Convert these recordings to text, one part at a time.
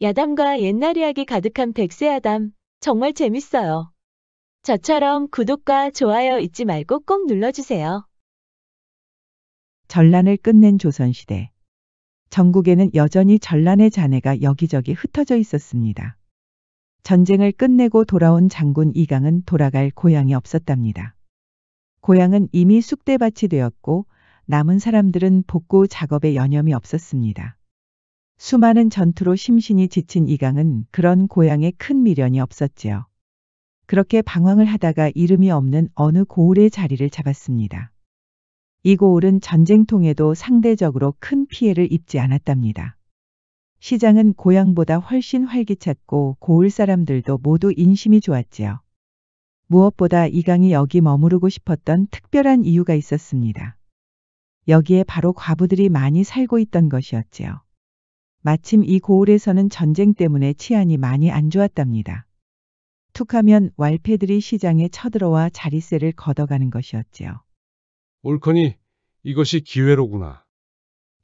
야담과 옛날 이야기 가득한 백세야담. 정말 재밌어요. 저처럼 구독과 좋아요 잊지 말고 꼭 눌러주세요. 전란을 끝낸 조선시대. 전국에는 여전히 전란의 잔해가 여기저기 흩어져 있었습니다. 전쟁을 끝내고 돌아온 장군 이강은 돌아갈 고향이 없었답니다. 고향은 이미 쑥대밭이 되었고 남은 사람들은 복구 작업에 여념이 없었습니다. 수많은 전투로 심신이 지친 이강은 그런 고향에 큰 미련이 없었지요. 그렇게 방황을 하다가 이름이 없는 어느 고을의 자리를 잡았습니다. 이 고을은 전쟁통에도 상대적으로 큰 피해를 입지 않았답니다. 시장은 고향보다 훨씬 활기찼고 고을 사람들도 모두 인심이 좋았지요. 무엇보다 이강이 여기 머무르고 싶었던 특별한 이유가 있었습니다. 여기에 바로 과부들이 많이 살고 있던 것이었지요. 마침 이 고을에서는 전쟁 때문에 치안이 많이 안 좋았답니다. 툭하면 왈패들이 시장에 쳐들어와 자릿세를 걷어가는 것이었지요. 옳거니 이것이 기회로구나.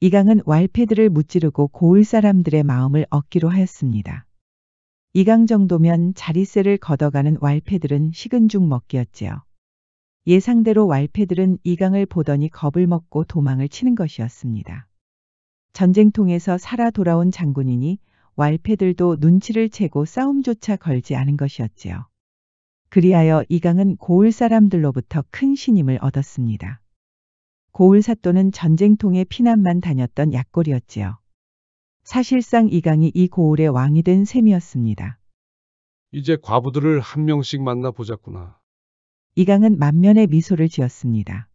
이강은 왈패들을 무찌르고 고을 사람들의 마음을 얻기로 하였습니다. 이강 정도면 자릿세를 걷어가는 왈패들은 식은 죽 먹기였지요. 예상대로 왈패들은 이강을 보더니 겁을 먹고 도망을 치는 것이었습니다. 전쟁통에서 살아 돌아온 장군이니 왈패들도 눈치를 채고 싸움조차 걸지 않은 것이었지요. 그리하여 이강은 고을 사람들로부터 큰 신임을 얻었습니다. 고을 사또는 전쟁통에 피난만 다녔던 약골이었지요. 사실상 이강이 이 고을의 왕이 된 셈이었습니다. 이제 과부들을 한 명씩 만나보자꾸나. 이강은 만면의 미소를 지었습니다.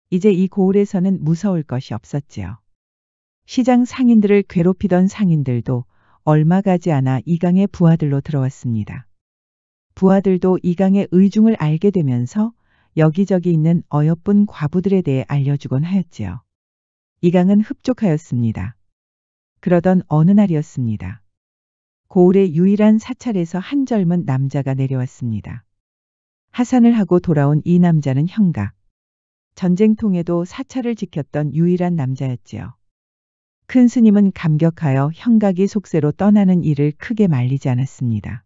이제 이 고을에서는 무서울 것이 없었지요. 시장 상인들을 괴롭히던 상인들도 얼마 가지 않아 이강의 부하들로 들어왔습니다. 부하들도 이강의 의중을 알게 되면서 여기저기 있는 어여쁜 과부들에 대해 알려주곤 하였지요. 이강은 흡족하였습니다. 그러던 어느 날이었습니다. 고을의 유일한 사찰에서 한 젊은 남자가 내려왔습니다. 하산을 하고 돌아온 이 남자는 형각. 전쟁통에도 사찰을 지켰던 유일한 남자였지요. 큰 스님은 감격하여 형각이 속세로 떠나는 일을 크게 말리지 않았습니다.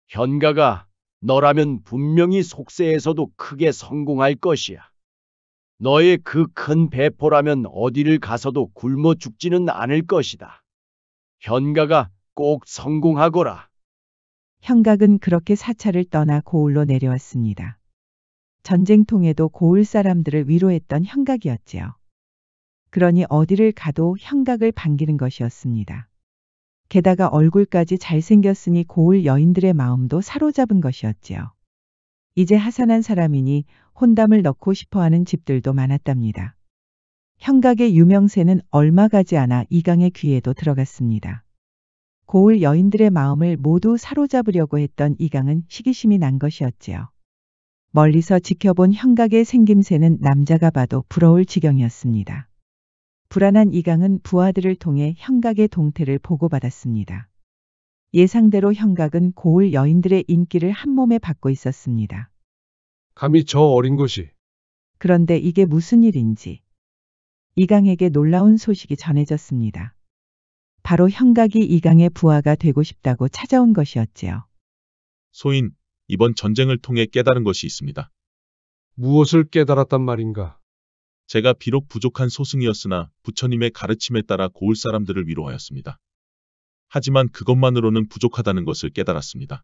현가가 너라면 분명히 속세에서도 크게 성공할 것이야. 너의 그 큰 배포라면 어디를 가서도 굶어 죽지는 않을 것이다. 현가가 꼭 성공하거라. 형각은 그렇게 사찰을 떠나 고을로 내려왔습니다. 전쟁통에도 고을 사람들을 위로했던 형각이었지요. 그러니 어디를 가도 형각을 반기는 것이었습니다. 게다가 얼굴까지 잘생겼으니 고을 여인들의 마음도 사로잡은 것이었지요. 이제 하산한 사람이니 혼담을 넣고 싶어하는 집들도 많았답니다. 형각의 유명세는 얼마 가지 않아 이강의 귀에도 들어갔습니다. 고을 여인들의 마음을 모두 사로잡으려고 했던 이강은 시기심이 난 것이었지요. 멀리서 지켜본 형각의 생김새는 남자가 봐도 부러울 지경이었습니다. 불안한 이강은 부하들을 통해 형각의 동태를 보고받았습니다. 예상대로 형각은 고을 여인들의 인기를 한몸에 받고 있었습니다. 감히 저 어린 것이. 그런데 이게 무슨 일인지 이강에게 놀라운 소식이 전해졌습니다. 바로 형각이 이강의 부하가 되고 싶다고 찾아온 것이었지요. 소인, 이번 전쟁을 통해 깨달은 것이 있습니다. 무엇을 깨달았단 말인가? 제가 비록 부족한 소승이었으나 부처님의 가르침에 따라 고을 사람들을 위로하였습니다. 하지만 그것만으로는 부족하다는 것을 깨달았습니다.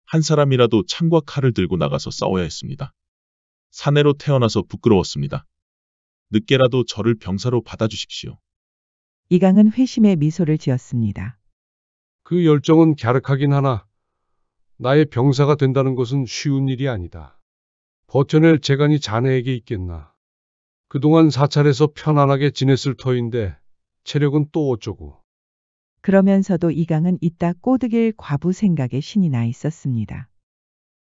한 사람이라도 창과 칼을 들고 나가서 싸워야 했습니다. 사내로 태어나서 부끄러웠습니다. 늦게라도 저를 병사로 받아주십시오. 이강은 회심의 미소를 지었습니다. 그 열정은 갸륵하긴 하나 나의 병사가 된다는 것은 쉬운 일이 아니다. 버텨낼 재간이 자네에게 있겠나. 그동안 사찰에서 편안하게 지냈을 터인데 체력은 또 어쩌고. 그러면서도 이강은 이따 꼬드길 과부 생각에 신이 나 있었습니다.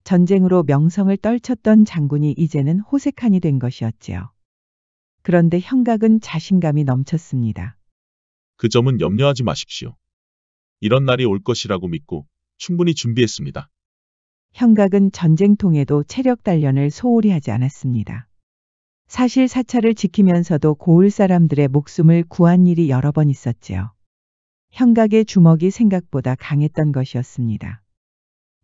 전쟁으로 명성을 떨쳤던 장군이 이제는 호색한이 된 것이었지요. 그런데 형각은 자신감이 넘쳤습니다. 그 점은 염려하지 마십시오. 이런 날이 올 것이라고 믿고 충분히 준비했습니다. 형각은 전쟁통에도 체력 단련을 소홀히 하지 않았습니다. 사실 사찰을 지키면서도 고을 사람들의 목숨을 구한 일이 여러 번 있었지요. 형각의 주먹이 생각보다 강했던 것이었습니다.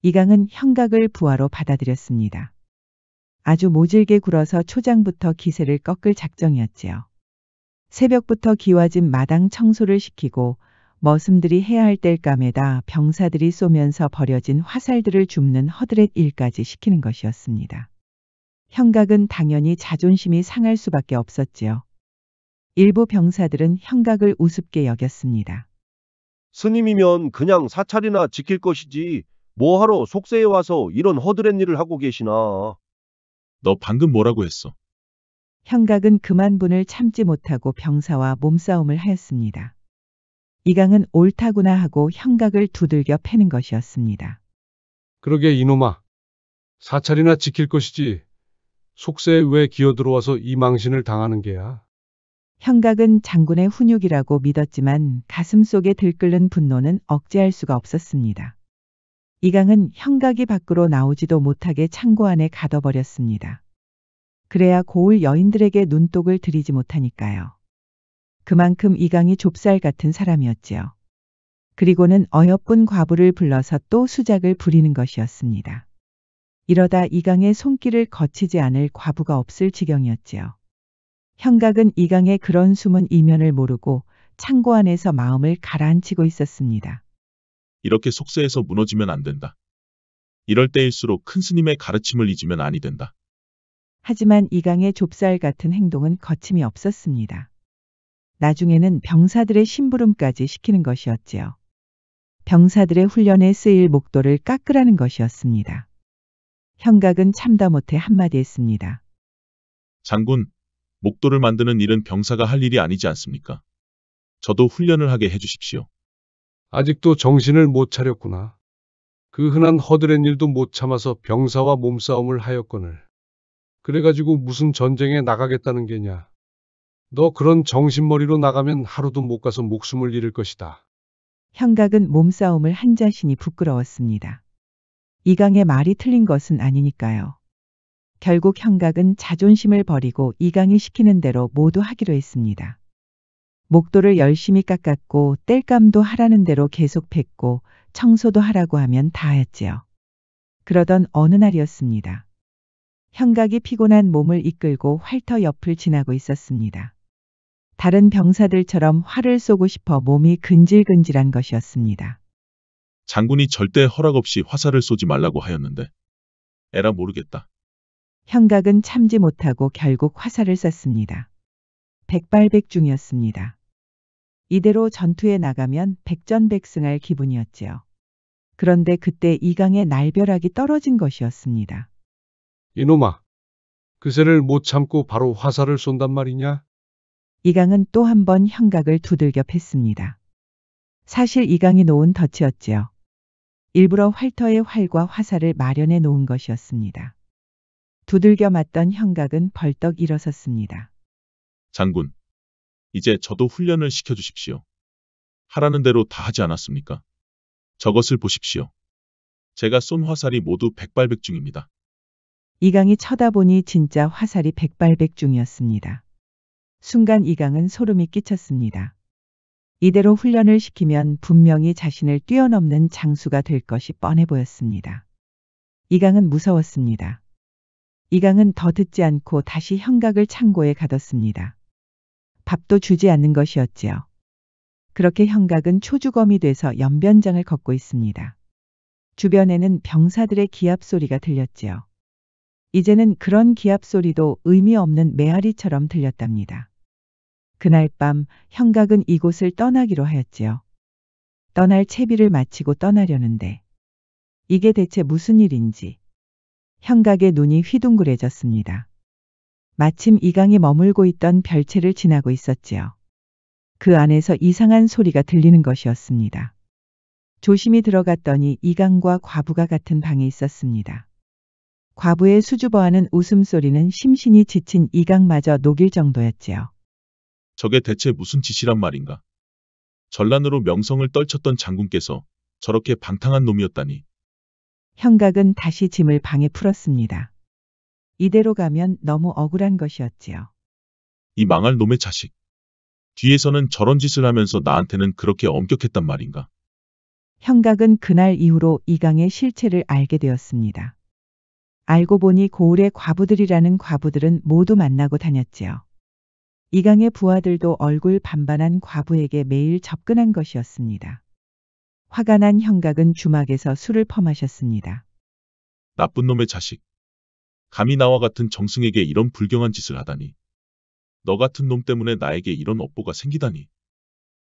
이강은 형각을 부하로 받아들였습니다. 아주 모질게 굴어서 초장부터 기세를 꺾을 작정이었지요. 새벽부터 기와집 마당 청소를 시키고 머슴들이 해야 할 땔감에다 병사들이 쏘면서 버려진 화살들을 줍는 허드렛 일까지 시키는 것이었습니다. 형각은 당연히 자존심이 상할 수밖에 없었지요. 일부 병사들은 형각을 우습게 여겼습니다. 스님이면 그냥 사찰이나 지킬 것이지 뭐하러 속세에 와서 이런 허드렛 일을 하고 계시나. 너 방금 뭐라고 했어? 형각은 그만 분을 참지 못하고 병사와 몸싸움을 하였습니다. 이강은 옳다구나 하고 형각을 두들겨 패는 것이었습니다. 그러게 이놈아. 사찰이나 지킬 것이지. 속세에 왜 기어들어와서 이 망신을 당하는 게야? 형각은 장군의 훈육이라고 믿었지만 가슴속에 들끓는 분노는 억제할 수가 없었습니다. 이강은 형각이 밖으로 나오지도 못하게 창고 안에 가둬버렸습니다. 그래야 고을 여인들에게 눈독을 들이지 못하니까요. 그만큼 이강이 좁쌀 같은 사람이었지요. 그리고는 어여쁜 과부를 불러서 또 수작을 부리는 것이었습니다. 이러다 이강의 손길을 거치지 않을 과부가 없을 지경이었지요. 형각은 이강의 그런 숨은 이면을 모르고 창고 안에서 마음을 가라앉히고 있었습니다. 이렇게 속세에서 무너지면 안 된다. 이럴 때일수록 큰 스님의 가르침을 잊으면 아니 된다. 하지만 이강의 좁쌀 같은 행동은 거침이 없었습니다. 나중에는 병사들의 심부름까지 시키는 것이었지요. 병사들의 훈련에 쓰일 목도를 깎으라는 것이었습니다. 형각은 참다 못해 한마디 했습니다. 장군, 목도를 만드는 일은 병사가 할 일이 아니지 않습니까? 저도 훈련을 하게 해주십시오. 아직도 정신을 못 차렸구나. 그 흔한 허드렛 일도 못 참아서 병사와 몸싸움을 하였거늘. 그래가지고 무슨 전쟁에 나가겠다는 게냐. 너 그런 정신머리로 나가면 하루도 못 가서 목숨을 잃을 것이다. 형각은 몸싸움을 한 자신이 부끄러웠습니다. 이강의 말이 틀린 것은 아니니까요. 결국 형각은 자존심을 버리고 이강이 시키는 대로 모두 하기로 했습니다. 목도를 열심히 깎았고 땔감도 하라는 대로 계속 팼고 청소도 하라고 하면 다 했지요. 그러던 어느 날이었습니다. 형각이 피곤한 몸을 이끌고 활터 옆을 지나고 있었습니다. 다른 병사들처럼 활을 쏘고 싶어 몸이 근질근질한 것이었습니다. 장군이 절대 허락 없이 화살을 쏘지 말라고 하였는데. 에라 모르겠다. 형각은 참지 못하고 결국 화살을 쐈습니다. 백발백중이었습니다. 이대로 전투에 나가면 백전백승할 기분이었지요. 그런데 그때 이강의 날벼락이 떨어진 것이었습니다. 이놈아. 그새를 못 참고 바로 화살을 쏜단 말이냐? 이강은 또 한 번 형각을 두들겨 팼습니다. 사실 이강이 놓은 덫이었지요. 일부러 활터에 활과 화살을 마련해 놓은 것이었습니다. 두들겨 맞던 형각은 벌떡 일어섰습니다. 장군, 이제 저도 훈련을 시켜주십시오. 하라는 대로 다 하지 않았습니까? 저것을 보십시오. 제가 쏜 화살이 모두 백발백중입니다. 이강이 쳐다보니 진짜 화살이 백발백중이었습니다. 순간 이강은 소름이 끼쳤습니다. 이대로 훈련을 시키면 분명히 자신을 뛰어넘는 장수가 될 것이 뻔해 보였습니다. 이강은 무서웠습니다. 이강은 더 듣지 않고 다시 형각을 창고에 가뒀습니다. 밥도 주지 않는 것이었지요. 그렇게 형각은 초주검이 돼서 연변장을 걷고 있습니다. 주변에는 병사들의 기합 소리가 들렸지요. 이제는 그런 기합 소리도 의미 없는 메아리처럼 들렸답니다. 그날 밤 형각은 이곳을 떠나기로 하였지요. 떠날 채비를 마치고 떠나려는데 이게 대체 무슨 일인지 형각의 눈이 휘둥그레졌습니다. 마침 이강이 머물고 있던 별채를 지나고 있었지요. 그 안에서 이상한 소리가 들리는 것이었습니다. 조심히 들어갔더니 이강과 과부가 같은 방에 있었습니다. 과부의 수줍어하는 웃음소리는 심신이 지친 이강마저 녹일 정도였지요. 저게 대체 무슨 짓이란 말인가? 전란으로 명성을 떨쳤던 장군께서 저렇게 방탕한 놈이었다니. 형각은 다시 짐을 방에 풀었습니다. 이대로 가면 너무 억울한 것이었지요. 이 망할 놈의 자식. 뒤에서는 저런 짓을 하면서 나한테는 그렇게 엄격했단 말인가. 형각은 그날 이후로 이강의 실체를 알게 되었습니다. 알고 보니 고을의 과부들이라는 과부들은 모두 만나고 다녔지요. 이강의 부하들도 얼굴 반반한 과부에게 매일 접근한 것이었습니다. 화가 난 형각은 주막에서 술을 퍼마셨습니다. 나쁜 놈의 자식. 감히 나와 같은 정승에게 이런 불경한 짓을 하다니. 너 같은 놈 때문에 나에게 이런 업보가 생기다니.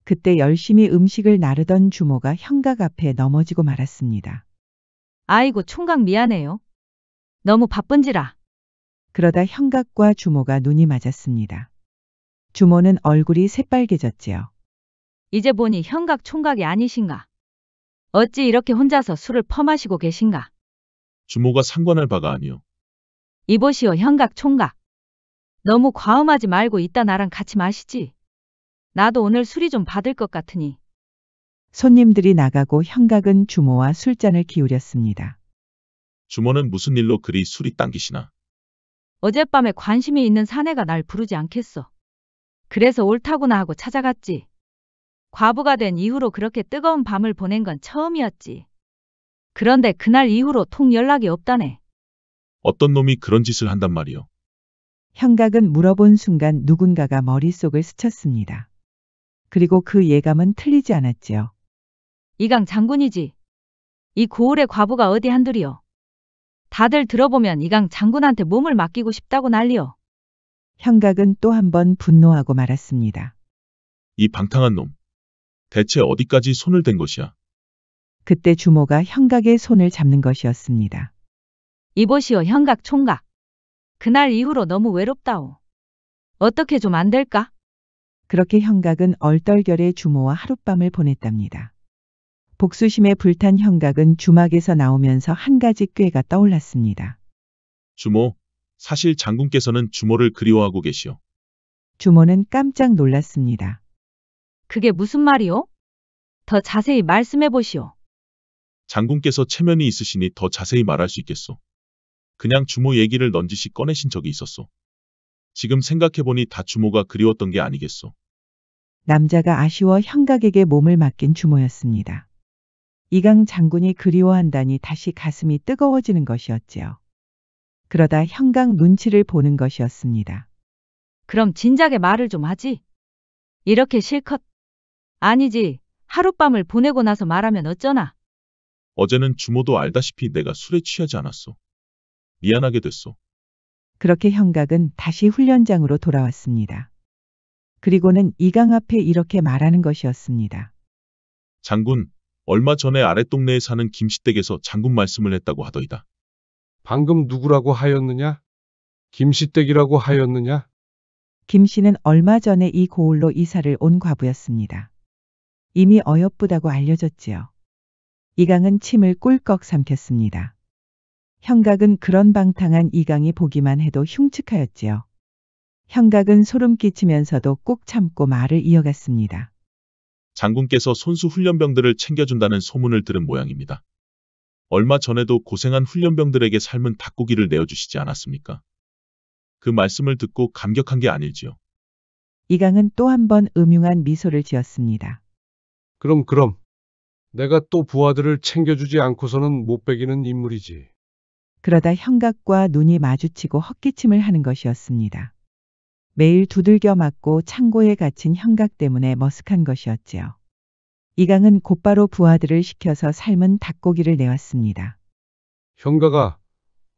그때 열심히 음식을 나르던 주모가 형각 앞에 넘어지고 말았습니다. 아이고 총각 미안해요. 너무 바쁜지라. 그러다 형각과 주모가 눈이 맞았습니다. 주모는 얼굴이 새빨개졌지요. 이제 보니 형각 총각이 아니신가. 어찌 이렇게 혼자서 술을 퍼마시고 계신가. 주모가 상관할 바가 아니오. 이보시오 형각 총각. 너무 과음하지 말고 이따 나랑 같이 마시지. 나도 오늘 술이 좀 받을 것 같으니. 손님들이 나가고 형각은 주모와 술잔을 기울였습니다. 주모는 무슨 일로 그리 술이 당기시나. 어젯밤에 관심이 있는 사내가 날 부르지 않겠어. 그래서 옳다구나 하고 찾아갔지. 과부가 된 이후로 그렇게 뜨거운 밤을 보낸 건 처음이었지. 그런데 그날 이후로 통 연락이 없다네. 어떤 놈이 그런 짓을 한단 말이오. 형각은 물어본 순간 누군가가 머릿속을 스쳤습니다. 그리고 그 예감은 틀리지 않았지요. 이강 장군이지. 이 고을의 과부가 어디 한둘이요. 다들 들어보면 이강 장군한테 몸을 맡기고 싶다고 난리요. 형각은 또 한 번 분노하고 말았습니다. 이 방탕한 놈. 대체 어디까지 손을 댄 것이야. 그때 주모가 형각의 손을 잡는 것이었습니다. 이보시오 형각 총각. 그날 이후로 너무 외롭다오. 어떻게 좀 안 될까? 그렇게 형각은 얼떨결에 주모와 하룻밤을 보냈답니다. 복수심에 불탄 형각은 주막에서 나오면서 한 가지 꾀가 떠올랐습니다. 주모, 사실 장군께서는 주모를 그리워하고 계시오. 주모는 깜짝 놀랐습니다. 그게 무슨 말이오? 더 자세히 말씀해 보시오. 장군께서 체면이 있으시니 더 자세히 말할 수 있겠소. 그냥 주모 얘기를 넌지시 꺼내신 적이 있었소. 지금 생각해보니 다 주모가 그리웠던 게 아니겠소. 남자가 아쉬워 형각에게 몸을 맡긴 주모였습니다. 이강 장군이 그리워한다니 다시 가슴이 뜨거워지는 것이었지요. 그러다 형각 눈치를 보는 것이었습니다. 그럼 진작에 말을 좀 하지. 이렇게 실컷. 아니지. 하룻밤을 보내고 나서 말하면 어쩌나. 어제는 주모도 알다시피 내가 술에 취하지 않았소. 미안하게 됐소. 그렇게 형각은 다시 훈련장으로 돌아왔습니다. 그리고는 이강 앞에 이렇게 말하는 것이었습니다. 장군, 얼마 전에 아랫동네에 사는 김씨댁에서 장군 말씀을 했다고 하더이다. 방금 누구라고 하였느냐? 김씨댁이라고 하였느냐? 김 씨는 얼마 전에 이 고을로 이사를 온 과부였습니다. 이미 어여쁘다고 알려졌지요. 이강은 침을 꿀꺽 삼켰습니다. 형각은 그런 방탕한 이강이 보기만 해도 흉측하였지요. 형각은 소름 끼치면서도 꾹 참고 말을 이어갔습니다. 장군께서 손수 훈련병들을 챙겨준다는 소문을 들은 모양입니다. 얼마 전에도 고생한 훈련병들에게 삶은 닭고기를 내어주시지 않았습니까? 그 말씀을 듣고 감격한 게 아닐지요. 이강은 또 한 번 음흉한 미소를 지었습니다. 그럼. 내가 또 부하들을 챙겨주지 않고서는 못 배기는 인물이지. 그러다 형각과 눈이 마주치고 헛기침을 하는 것이었습니다. 매일 두들겨 맞고 창고에 갇힌 형각 때문에 머쓱한 것이었지요. 이강은 곧바로 부하들을 시켜서 삶은 닭고기를 내왔습니다. 형가가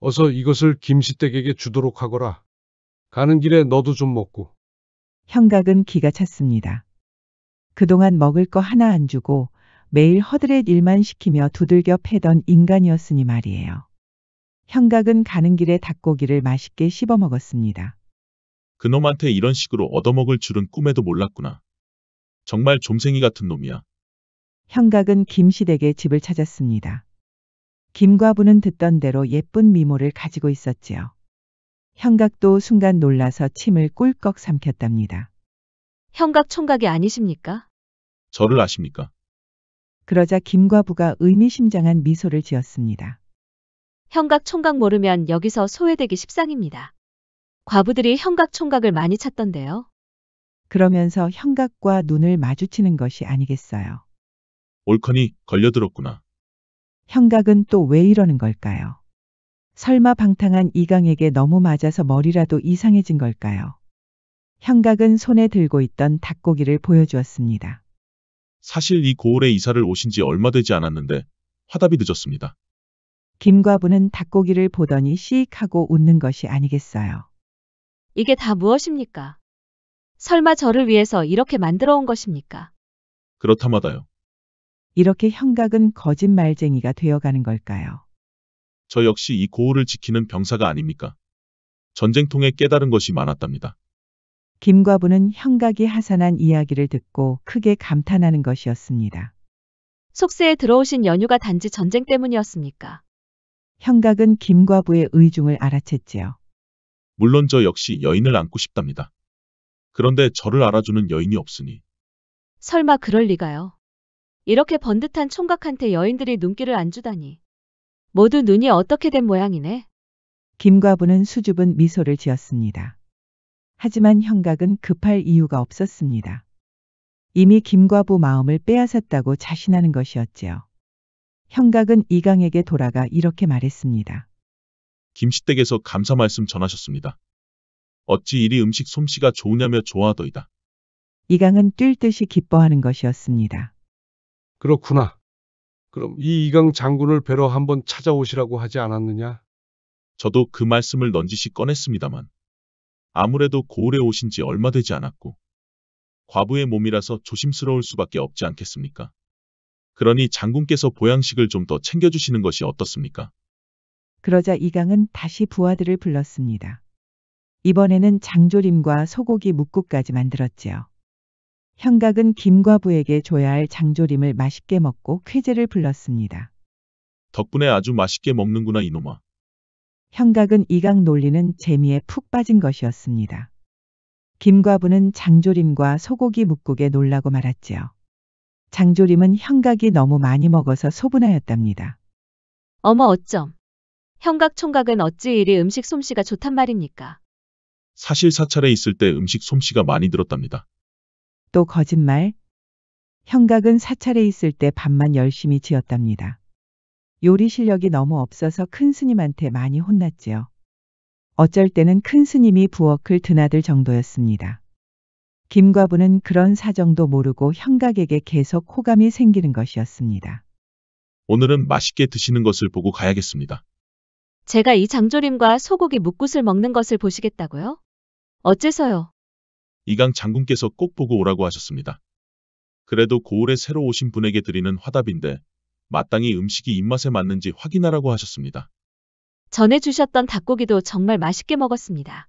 어서 이것을 김씨댁에게 주도록 하거라. 가는 길에 너도 좀 먹고. 형각은 기가 찼습니다. 그동안 먹을 거 하나 안 주고 매일 허드렛 일만 시키며 두들겨 패던 인간이었으니 말이에요. 형각은 가는 길에 닭고기를 맛있게 씹어 먹었습니다. 그놈한테 이런 식으로 얻어먹을 줄은 꿈에도 몰랐구나. 정말 좀생이 같은 놈이야. 형각은 김씨댁의 집을 찾았습니다. 김과부는 듣던 대로 예쁜 미모를 가지고 있었지요. 형각도 순간 놀라서 침을 꿀꺽 삼켰답니다. 형각 총각이 아니십니까? 저를 아십니까? 그러자 김과부가 의미심장한 미소를 지었습니다. 형각 총각 모르면 여기서 소외되기 십상입니다. 과부들이 형각 총각을 많이 찾던데요. 그러면서 현각과 눈을 마주치는 것이 아니겠어요. 옳거니 걸려들었구나. 현각은 또 왜 이러는 걸까요? 설마 방탕한 이강에게 너무 맞아서 머리라도 이상해진 걸까요? 현각은 손에 들고 있던 닭고기를 보여주었습니다. 사실 이 고을에 이사를 오신 지 얼마 되지 않았는데 화답이 늦었습니다. 김과부는 닭고기를 보더니 씩 하고 웃는 것이 아니겠어요. 이게 다 무엇입니까? 설마 저를 위해서 이렇게 만들어 온 것입니까? 그렇다마다요. 이렇게 현각은 거짓말쟁이가 되어가는 걸까요? 저 역시 이 고을을 지키는 병사가 아닙니까? 전쟁통에 깨달은 것이 많았답니다. 김과부는 현각이 하산한 이야기를 듣고 크게 감탄하는 것이었습니다. 속세에 들어오신 연유가 단지 전쟁 때문이었습니까? 현각은 김과부의 의중을 알아챘지요. 물론 저 역시 여인을 안고 싶답니다. 그런데 저를 알아주는 여인이 없으니 설마 그럴 리가요. 이렇게 번듯한 총각한테 여인들이 눈길을 안 주다니. 모두 눈이 어떻게 된 모양이네. 김과부는 수줍은 미소를 지었습니다. 하지만 현각은 급할 이유가 없었습니다. 이미 김과부 마음을 빼앗았다고 자신하는 것이었지요. 현각은 이강에게 돌아가 이렇게 말했습니다. 김씨댁에서 감사 말씀 전하셨습니다. 어찌 이리 음식 솜씨가 좋으냐며 좋아하더이다. 이강은 뛸 듯이 기뻐하는 것이었습니다. 그렇구나. 그럼 이 이강 장군을 뵈러 한번 찾아오시라고 하지 않았느냐? 저도 그 말씀을 넌지시 꺼냈습니다만 아무래도 고을에 오신 지 얼마 되지 않았고 과부의 몸이라서 조심스러울 수밖에 없지 않겠습니까? 그러니 장군께서 보양식을 좀 더 챙겨주시는 것이 어떻습니까? 그러자 이강은 다시 부하들을 불렀습니다. 이번에는 장조림과 소고기 묵국까지 만들었지요. 현각은 김과부에게 줘야 할 장조림을 맛있게 먹고 쾌재를 불렀습니다. 덕분에 아주 맛있게 먹는구나 이놈아. 현각은 이강 놀리는 재미에 푹 빠진 것이었습니다. 김과부는 장조림과 소고기 묵국에 놀라고 말았지요. 장조림은 현각이 너무 많이 먹어서 소분하였답니다. 어머 어쩜. 현각 총각은 어찌 이리 음식 솜씨가 좋단 말입니까? 사실 사찰에 있을 때 음식 솜씨가 많이 들었답니다. 또 거짓말. 현각은 사찰에 있을 때 밥만 열심히 지었답니다. 요리 실력이 너무 없어서 큰 스님한테 많이 혼났지요. 어쩔 때는 큰 스님이 부엌을 드나들 정도였습니다. 김과부는 그런 사정도 모르고 현각에게 계속 호감이 생기는 것이었습니다. 오늘은 맛있게 드시는 것을 보고 가야겠습니다. 제가 이 장조림과 소고기 묵굿을 먹는 것을 보시겠다고요? 어째서요? 이강 장군께서 꼭 보고 오라고 하셨습니다. 그래도 고을에 새로 오신 분에게 드리는 화답인데 마땅히 음식이 입맛에 맞는지 확인하라고 하셨습니다. 전에 주셨던 닭고기도 정말 맛있게 먹었습니다.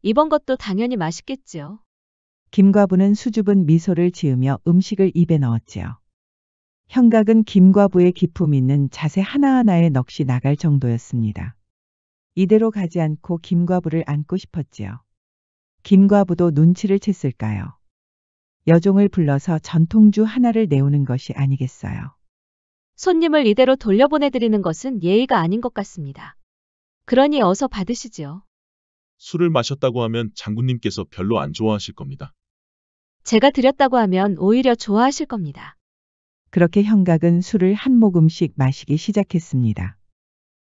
이번 것도 당연히 맛있겠지요. 김과부는 수줍은 미소를 지으며 음식을 입에 넣었지요. 현각은 김과부의 기품 있는 자세 하나하나에 넋이 나갈 정도였습니다. 이대로 가지 않고 김과부를 안고 싶었지요. 김과부도 눈치를 챘을까요? 여종을 불러서 전통주 하나를 내오는 것이 아니겠어요. 손님을 이대로 돌려보내드리는 것은 예의가 아닌 것 같습니다. 그러니 어서 받으시지요. 술을 마셨다고 하면 장군님께서 별로 안 좋아하실 겁니다. 제가 드렸다고 하면 오히려 좋아하실 겁니다. 그렇게 현각은 술을 한 모금씩 마시기 시작했습니다.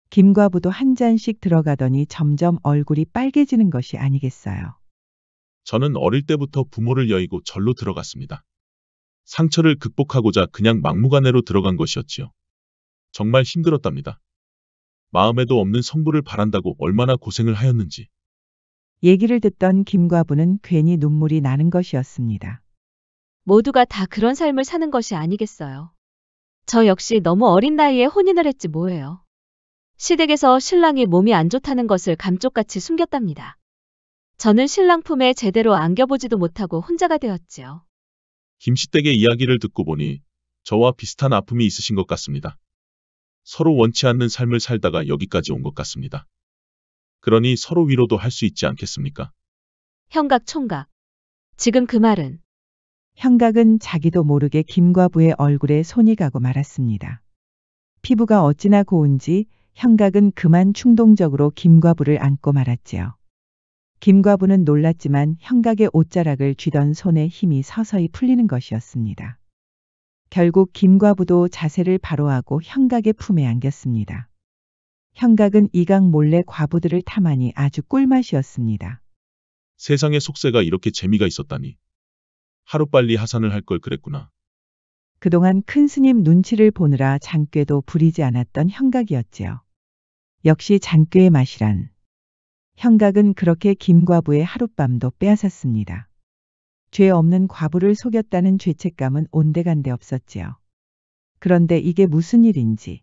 김과부도 한 잔씩 들어가더니 점점 얼굴이 빨개지는 것이 아니겠어요. 저는 어릴 때부터 부모를 여의고 절로 들어갔습니다. 상처를 극복하고자 그냥 막무가내로 들어간 것이었지요. 정말 힘들었답니다. 마음에도 없는 성부를 바란다고 얼마나 고생을 하였는지. 얘기를 듣던 김과부는 괜히 눈물이 나는 것이었습니다. 모두가 다 그런 삶을 사는 것이 아니겠어요. 저 역시 너무 어린 나이에 혼인을 했지 뭐예요. 시댁에서 신랑이 몸이 안 좋다는 것을 감쪽같이 숨겼답니다. 저는 신랑 품에 제대로 안겨보지도 못하고 혼자가 되었지요. 김씨댁의 이야기를 듣고 보니 저와 비슷한 아픔이 있으신 것 같습니다. 서로 원치 않는 삶을 살다가 여기까지 온 것 같습니다. 그러니 서로 위로도 할 수 있지 않겠습니까? 현각 총각. 지금 그 말은 현각은 자기도 모르게 김과부의 얼굴에 손이 가고 말았습니다. 피부가 어찌나 고운지 현각은 그만 충동적으로 김과부를 안고 말았지요. 김과부는 놀랐지만 형각의 옷자락을 쥐던 손에 힘이 서서히 풀리는 것이었습니다. 결국 김과부도 자세를 바로 하고 형각의 품에 안겼습니다. 형각은 이강 몰래 과부들을 탐하니 아주 꿀맛이었습니다. 세상에 속세가 이렇게 재미가 있었다니. 하루빨리 하산을 할 걸 그랬구나. 그동안 큰 스님 눈치를 보느라 장꾀도 부리지 않았던 형각이었지요. 역시 장꾀의 맛이란. 형각은 그렇게 김과부의 하룻밤도 빼앗았습니다. 죄 없는 과부를 속였다는 죄책감은 온데간데 없었지요. 그런데 이게 무슨 일인지.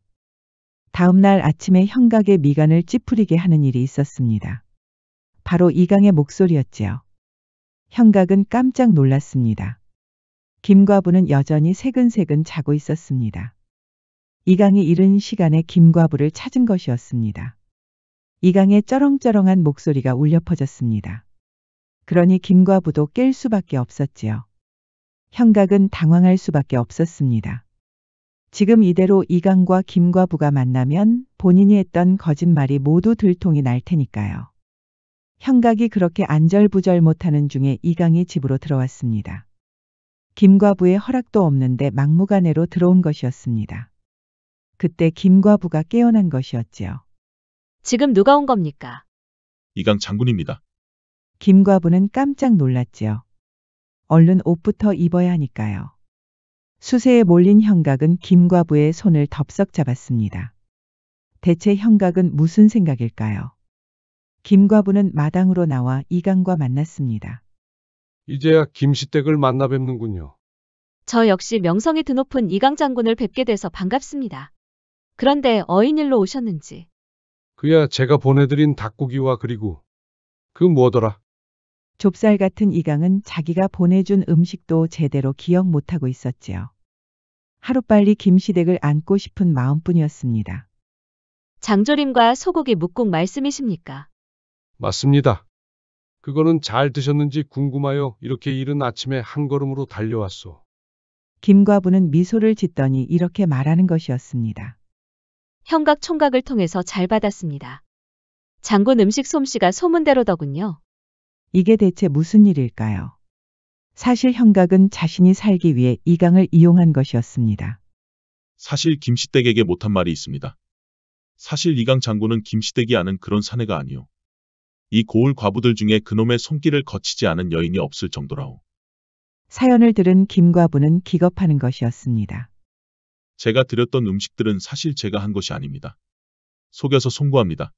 다음 날 아침에 형각의 미간을 찌푸리게 하는 일이 있었습니다. 바로 이강의 목소리였지요. 형각은 깜짝 놀랐습니다. 김과부는 여전히 새근새근 자고 있었습니다. 이강이 이른 시간에 김과부를 찾은 것이었습니다. 이강의 쩌렁쩌렁한 목소리가 울려 퍼졌습니다. 그러니 김과부도 깰 수밖에 없었지요. 형각은 당황할 수밖에 없었습니다. 지금 이대로 이강과 김과부가 만나면 본인이 했던 거짓말이 모두 들통이 날 테니까요. 형각이 그렇게 안절부절 못하는 중에 이강이 집으로 들어왔습니다. 김과부의 허락도 없는데 막무가내로 들어온 것이었습니다. 그때 김과부가 깨어난 것이었지요. 지금 누가 온 겁니까? 이강 장군입니다. 김과부는 깜짝 놀랐지요. 얼른 옷부터 입어야 하니까요. 수세에 몰린 형각은 김과부의 손을 덥석 잡았습니다. 대체 형각은 무슨 생각일까요? 김과부는 마당으로 나와 이강과 만났습니다. 이제야 김시댁을 만나 뵙는군요. 저 역시 명성이 드높은 이강 장군을 뵙게 돼서 반갑습니다. 그런데 어인일로 오셨는지. 그야 제가 보내드린 닭고기와 그리고 그 뭐더라. 좁쌀 같은 이강은 자기가 보내준 음식도 제대로 기억 못하고 있었지요. 하루빨리 김시댁을 안고 싶은 마음뿐이었습니다. 장조림과 소고기 묵국 말씀이십니까? 맞습니다. 그거는 잘 드셨는지 궁금하여 이렇게 이른 아침에 한 걸음으로 달려왔소. 김과부는 미소를 짓더니 이렇게 말하는 것이었습니다. 형각 총각을 통해서 잘 받았습니다. 장군 음식 솜씨가 소문대로더군요. 이게 대체 무슨 일일까요? 사실 형각은 자신이 살기 위해 이강을 이용한 것이었습니다. 사실 김시댁에게 못한 말이 있습니다. 사실 이강 장군은 김시댁이 아는 그런 사내가 아니오. 이 고을 과부들 중에 그놈의 손길을 거치지 않은 여인이 없을 정도라오. 사연을 들은 김과부는 기겁하는 것이었습니다. 제가 드렸던 음식들은 사실 제가 한 것이 아닙니다. 속여서 송구합니다.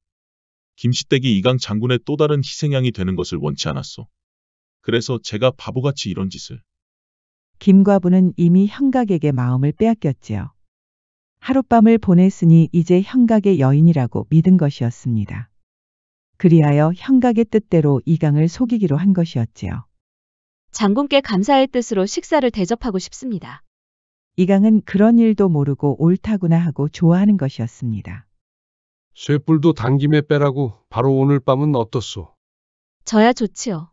김시댁이 이강 장군의 또 다른 희생양이 되는 것을 원치 않았소. 그래서 제가 바보같이 이런 짓을. 김과부는 이미 형각에게 마음을 빼앗겼지요. 하룻밤을 보냈으니 이제 형각의 여인이라고 믿은 것이었습니다. 그리하여 형각의 뜻대로 이강을 속이기로 한 것이었지요. 장군께 감사의 뜻으로 식사를 대접하고 싶습니다. 이강은 그런 일도 모르고 옳다구나 하고 좋아하는 것이었습니다. 쇠뿔도 당김에 빼라고 바로 오늘 밤은 어떻소? 저야 좋지요.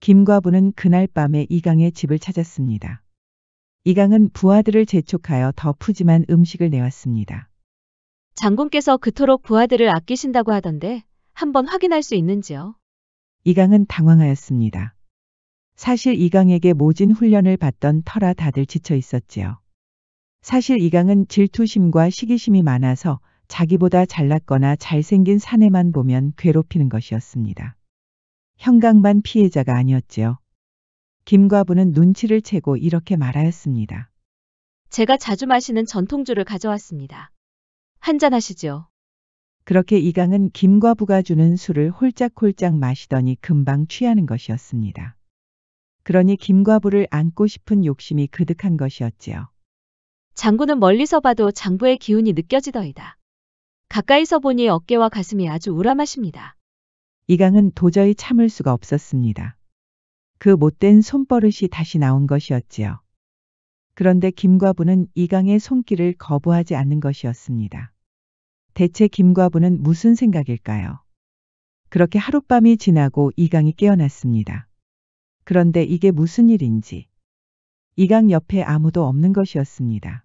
김과부는 그날 밤에 이강의 집을 찾았습니다. 이강은 부하들을 재촉하여 더 푸짐한 음식을 내왔습니다. 장군께서 그토록 부하들을 아끼신다고 하던데 한번 확인할 수 있는지요? 이강은 당황하였습니다. 사실 이강에게 모진 훈련을 받던 터라 다들 지쳐 있었지요. 사실 이강은 질투심과 시기심이 많아서 자기보다 잘났거나 잘생긴 사내만 보면 괴롭히는 것이었습니다. 형각만 피해자가 아니었지요. 김과부는 눈치를 채고 이렇게 말하였습니다. 제가 자주 마시는 전통주를 가져왔습니다. 한잔 하시죠. 그렇게 이강은 김과부가 주는 술을 홀짝홀짝 마시더니 금방 취하는 것이었습니다. 그러니 김과부를 안고 싶은 욕심이 그득한 것이었지요. 장군은 멀리서 봐도 장부의 기운이 느껴지더이다. 가까이서 보니 어깨와 가슴이 아주 우람하십니다. 이강은 도저히 참을 수가 없었습니다. 그 못된 손버릇이 다시 나온 것이었지요. 그런데 김과부는 이강의 손길을 거부하지 않는 것이었습니다. 대체 김과부는 무슨 생각일까요? 그렇게 하룻밤이 지나고 이강이 깨어났습니다. 그런데 이게 무슨 일인지. 이강 옆에 아무도 없는 것이었습니다.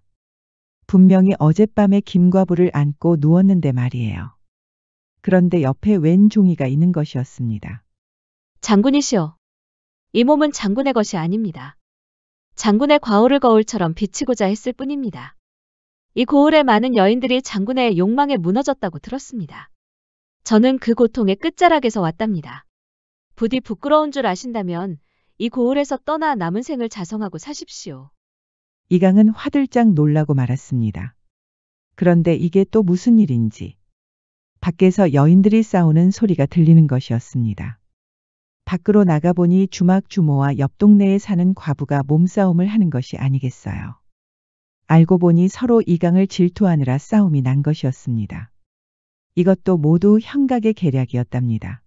분명히 어젯밤에 김과부를 안고 누웠는데 말이에요. 그런데 옆에 웬 종이가 있는 것이었습니다. 장군이시여. 이 몸은 장군의 것이 아닙니다. 장군의 과오를 거울처럼 비치고자 했을 뿐입니다. 이 고을의 많은 여인들이 장군의 욕망에 무너졌다고 들었습니다. 저는 그 고통의 끝자락에서 왔답니다. 부디 부끄러운 줄 아신다면 이 고을에서 떠나 남은 생을 자성하고 사십시오. 이강은 화들짝 놀라고 말았습니다. 그런데 이게 또 무슨 일인지. 밖에서 여인들이 싸우는 소리가 들리는 것이었습니다. 밖으로 나가보니 주막 주모와 옆 동네에 사는 과부가 몸싸움을 하는 것이 아니겠어요. 알고 보니 서로 이강을 질투하느라 싸움이 난 것이었습니다. 이것도 모두 형각의 계략이었답니다.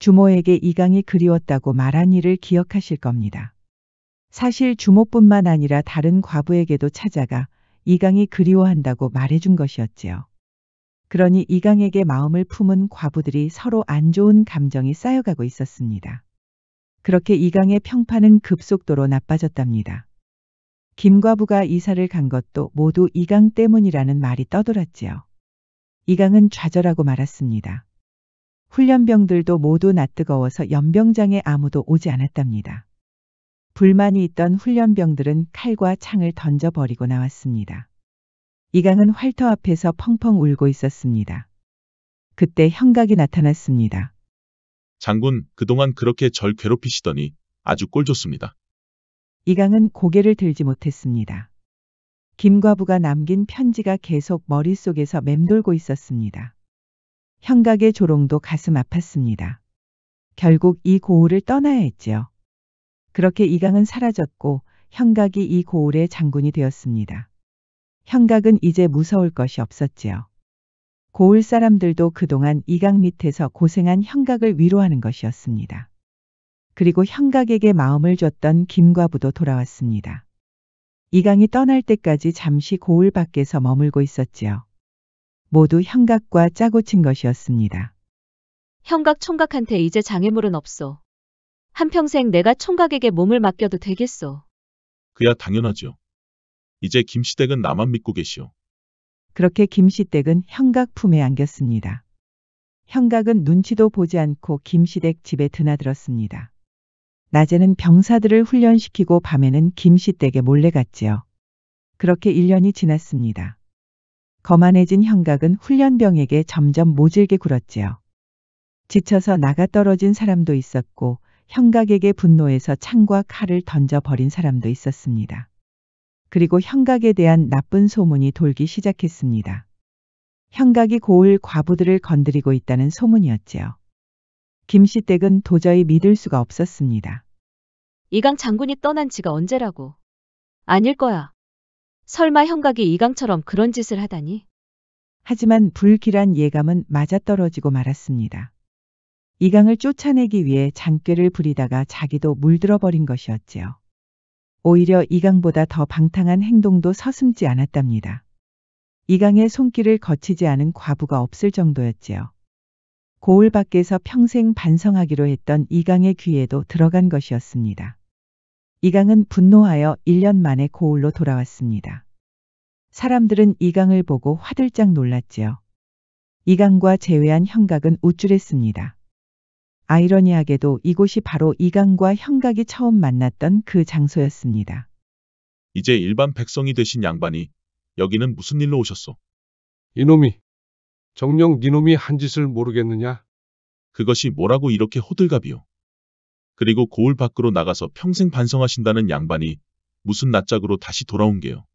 주모에게 이강이 그리웠다고 말한 일을 기억하실 겁니다. 사실 주모뿐만 아니라 다른 과부에게도 찾아가 이강이 그리워한다고 말해준 것이었지요. 그러니 이강에게 마음을 품은 과부들이 서로 안 좋은 감정이 쌓여가고 있었습니다. 그렇게 이강의 평판은 급속도로 나빠졌답니다. 김과부가 이사를 간 것도 모두 이강 때문이라는 말이 떠돌았지요. 이강은 좌절하고 말았습니다. 훈련병들도 모두 낯뜨거워서 연병장에 아무도 오지 않았답니다. 불만이 있던 훈련병들은 칼과 창을 던져버리고 나왔습니다. 이강은 활터 앞에서 펑펑 울고 있었습니다. 그때 형각이 나타났습니다. 장군, 그동안 그렇게 절 괴롭히시더니 아주 꼴 좋습니다. 이강은 고개를 들지 못했습니다. 김과부가 남긴 편지가 계속 머릿속에서 맴돌고 있었습니다. 형각의 조롱도 가슴 아팠습니다. 결국 이 고을을 떠나야 했지요. 그렇게 이강은 사라졌고 형각이 이 고을의 장군이 되었습니다. 형각은 이제 무서울 것이 없었지요. 고을 사람들도 그동안 이강 밑에서 고생한 형각을 위로하는 것이었습니다. 그리고 형각에게 마음을 줬던 김과부도 돌아왔습니다. 이강이 떠날 때까지 잠시 고을 밖에서 머물고 있었지요. 모두 형각과 짜고 친 것이었습니다. 형각 총각한테 이제 장애물은 없소. 한평생 내가 총각에게 몸을 맡겨도 되겠소. 그야 당연하죠. 이제 김시댁은 나만 믿고 계시오. 그렇게 김시댁은 형각 품에 안겼습니다. 형각은 눈치도 보지 않고 김시댁 집에 드나들었습니다. 낮에는 병사들을 훈련시키고 밤에는 김시댁에 몰래 갔지요. 그렇게 1년이 지났습니다. 거만해진 형각은 훈련병에게 점점 모질게 굴었지요. 지쳐서 나가 떨어진 사람도 있었고 형각에게 분노해서 창과 칼을 던져버린 사람도 있었습니다. 그리고 형각에 대한 나쁜 소문이 돌기 시작했습니다. 형각이 고을 과부들을 건드리고 있다는 소문이었지요. 김시댁은 도저히 믿을 수가 없었습니다. 이강 장군이 떠난 지가 언제라고. 아닐 거야. 설마 형각이 이강처럼 그런 짓을 하다니. 하지만 불길한 예감은 맞아떨어지고 말았습니다. 이강을 쫓아내기 위해 장꾀를 부리다가 자기도 물들어버린 것이었지요. 오히려 이강보다 더 방탕한 행동도 서슴지 않았답니다. 이강의 손길을 거치지 않은 과부가 없을 정도였지요. 고을 밖에서 평생 반성하기로 했던 이강의 귀에도 들어간 것이었습니다. 이강은 분노하여 1년 만에 고을로 돌아왔습니다. 사람들은 이강을 보고 화들짝 놀랐지요. 이강과 제외한 형각은 우쭐했습니다. 아이러니하게도 이곳이 바로 이강과 형각이 처음 만났던 그 장소였습니다. 이제 일반 백성이 되신 양반이 여기는 무슨 일로 오셨소? 이놈이, 정녕 니놈이 한 짓을 모르겠느냐? 그것이 뭐라고 이렇게 호들갑이요? 그리고 고을 밖으로 나가서 평생 반성하신다는 양반이 무슨 낯짝으로 다시 돌아온 게요?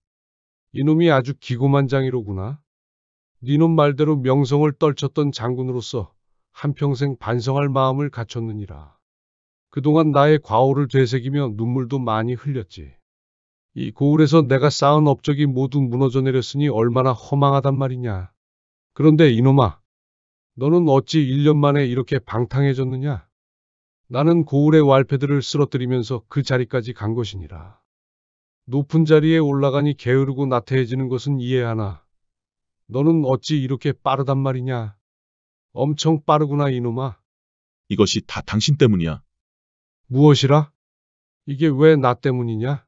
이놈이 아주 기고만장이로구나. 니놈 말대로 명성을 떨쳤던 장군으로서 한평생 반성할 마음을 갖췄느니라. 그동안 나의 과오를 되새기며 눈물도 많이 흘렸지. 이 고을에서 내가 쌓은 업적이 모두 무너져 내렸으니 얼마나 허망하단 말이냐. 그런데 이놈아, 너는 어찌 1년 만에 이렇게 방탕해졌느냐? 나는 고을의 왈패들을 쓰러뜨리면서 그 자리까지 간 것이니라. 높은 자리에 올라가니 게으르고 나태해지는 것은 이해하나 너는 어찌 이렇게 빠르단 말이냐? 엄청 빠르구나 이놈아. 이것이 다 당신 때문이야. 무엇이라? 이게 왜 나 때문이냐?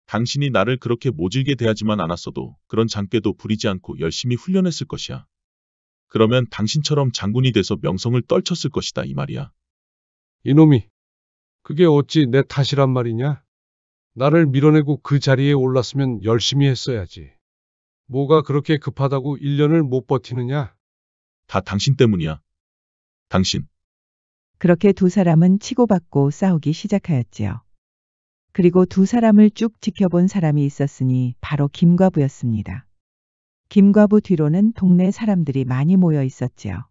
당신이 나를 그렇게 모질게 대하지만 않았어도 그런 장꾀도 부리지 않고 열심히 훈련했을 것이야. 그러면 당신처럼 장군이 돼서 명성을 떨쳤을 것이다 이 말이야. 이놈이, 그게 어찌 내 탓이란 말이냐? 나를 밀어내고 그 자리에 올랐으면 열심히 했어야지. 뭐가 그렇게 급하다고 1년을 못 버티느냐? 다 당신 때문이야. 당신. 그렇게 두 사람은 치고받고 싸우기 시작하였지요. 그리고 두 사람을 쭉 지켜본 사람이 있었으니 바로 김과부였습니다. 김과부 뒤로는 동네 사람들이 많이 모여 있었지요.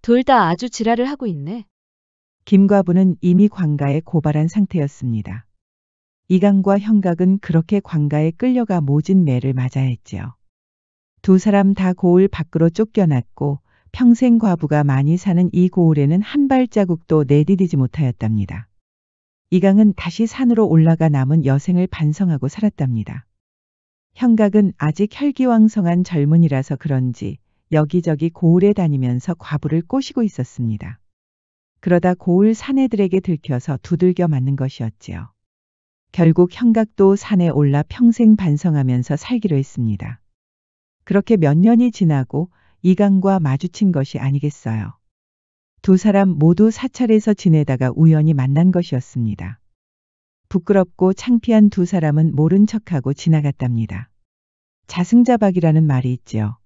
둘 다 아주 지랄을 하고 있네. 김과부는 이미 관가에 고발한 상태였습니다. 이강과 형각은 그렇게 관가에 끌려가 모진 매를 맞아야 했지요. 두 사람 다 고을 밖으로 쫓겨났고 평생 과부가 많이 사는 이 고을에는 한 발자국도 내디디지 못하였답니다. 이강은 다시 산으로 올라가 남은 여생을 반성하고 살았답니다. 형각은 아직 혈기왕성한 젊은이라서 그런지 여기저기 고을에 다니면서 과부를 꼬시고 있었습니다. 그러다 고을 사내들에게 들켜서 두들겨 맞는 것이었지요. 결국 형각도 산에 올라 평생 반성하면서 살기로 했습니다. 그렇게 몇 년이 지나고 이강과 마주친 것이 아니겠어요. 두 사람 모두 사찰에서 지내다가 우연히 만난 것이었습니다. 부끄럽고 창피한 두 사람은 모른 척하고 지나갔답니다. 자승자박이라는 말이 있지요.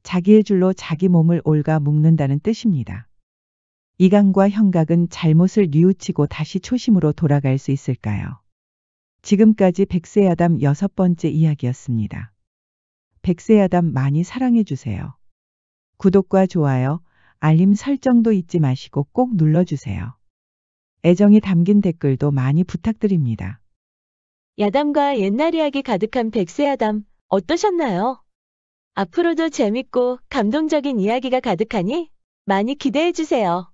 자기의 줄로 자기 몸을 올가 묶는다는 뜻입니다. 이강과 형각은 잘못을 뉘우치고 다시 초심으로 돌아갈 수 있을까요? 지금까지 백세야담 6번째 이야기였습니다. 백세야담 많이 사랑해주세요. 구독과 좋아요, 알림 설정도 잊지 마시고 꼭 눌러주세요. 애정이 담긴 댓글도 많이 부탁드립니다. 야담과 옛날 이야기 가득한 백세야담 어떠셨나요? 앞으로도 재밌고 감동적인 이야기가 가득하니 많이 기대해주세요.